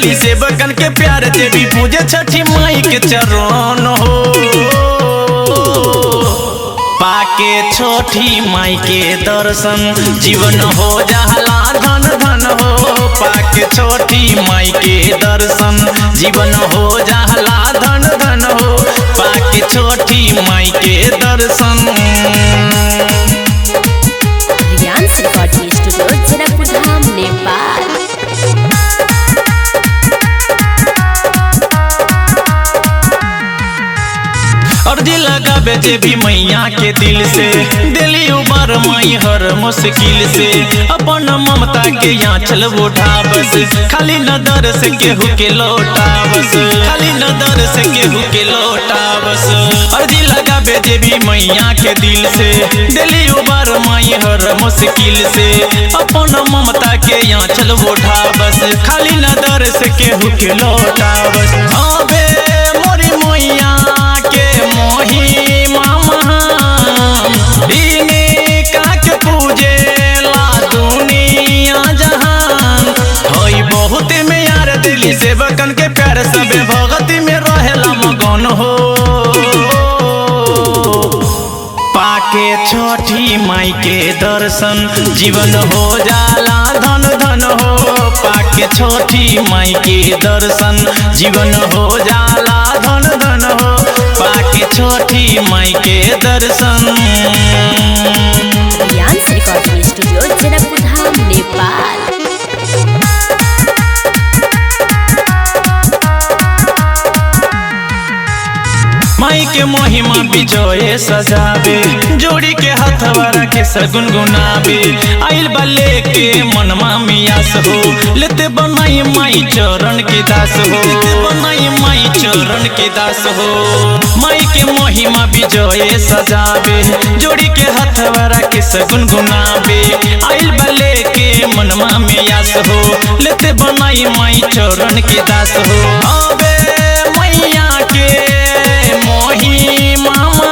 दिली सेवकन के प्यार देवी पूजे छठी माई के चरण हो। पाके छठी माई के दर्शन जीवन हो जाला धन धन हो। पाके छठी माई के दर्शन जीवन हो जाला धन धन हो। पाके छठी माई के दर्शन। रियांस रिकॉर्डिंग स्टूडियो जनकपुर धाम नेपाल। अर्जी लगाबे जे भी मैया के दिल से दिली उबर माई हर मुश्किल से अपन ममता के यहाँ चल उठा बस। खाली नजर से केहू के लौटा बस। खाली नजर से केहू के लौटा बस। अर्जी लगाबे जे भी मैया के दिल से दिली उबर माई हर मुश्किल से अपन ममता के यहाँ चल उठा बस। खाली नजर से केहू के लौटा बस। अबे मोरी मैया मोही मामा काके पूजे ला दुनिया जहान हई बहुत में यार दिली सेवकन के प्यार सबे भगती में रहेला मगन हो। पाके छठी माई के दर्शन जीवन हो जाला धन धन हो। पाके छठी माई के दर्शन जीवन हो जाला धन धन हो। पाके छठी माई के दर्शन। रियांस रिकॉर्डिंग स्टूडियो जनकपुर धाम नेपाल। माई के महिमा विजय सजावे जोड़ी के हथवा रखे सगुनगुनावे। आइल बले के मनमा मियास हो लेते बनाई माई चरण के दास हो। लेते बनाई माई चरण के दास हो। माई के महिमा विजय सजावे जोड़ी के हथवा रखे सगुनगुनावे। आइल बले के मनमा मियास हो लेते बनाई माई चरण के दास हो। अबे मैया के मोही मामा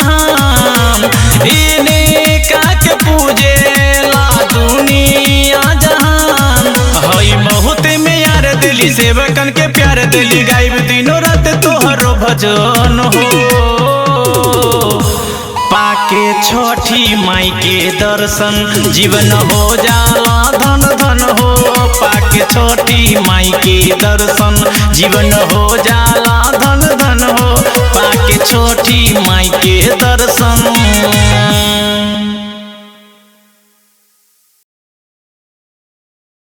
इने काके पूजे ला दुनिया जहान हई बहुत में यार दिली सेवकन के प्यार दिली गायब दिनों रात तोहरो भजन हो। पाके छठी माई के दर्शन जीवन हो जाला धन धन हो। पाके छठी माई के दर्शन जीवन हो जाला धन धन हो। पाके छठी माई के दर्शन।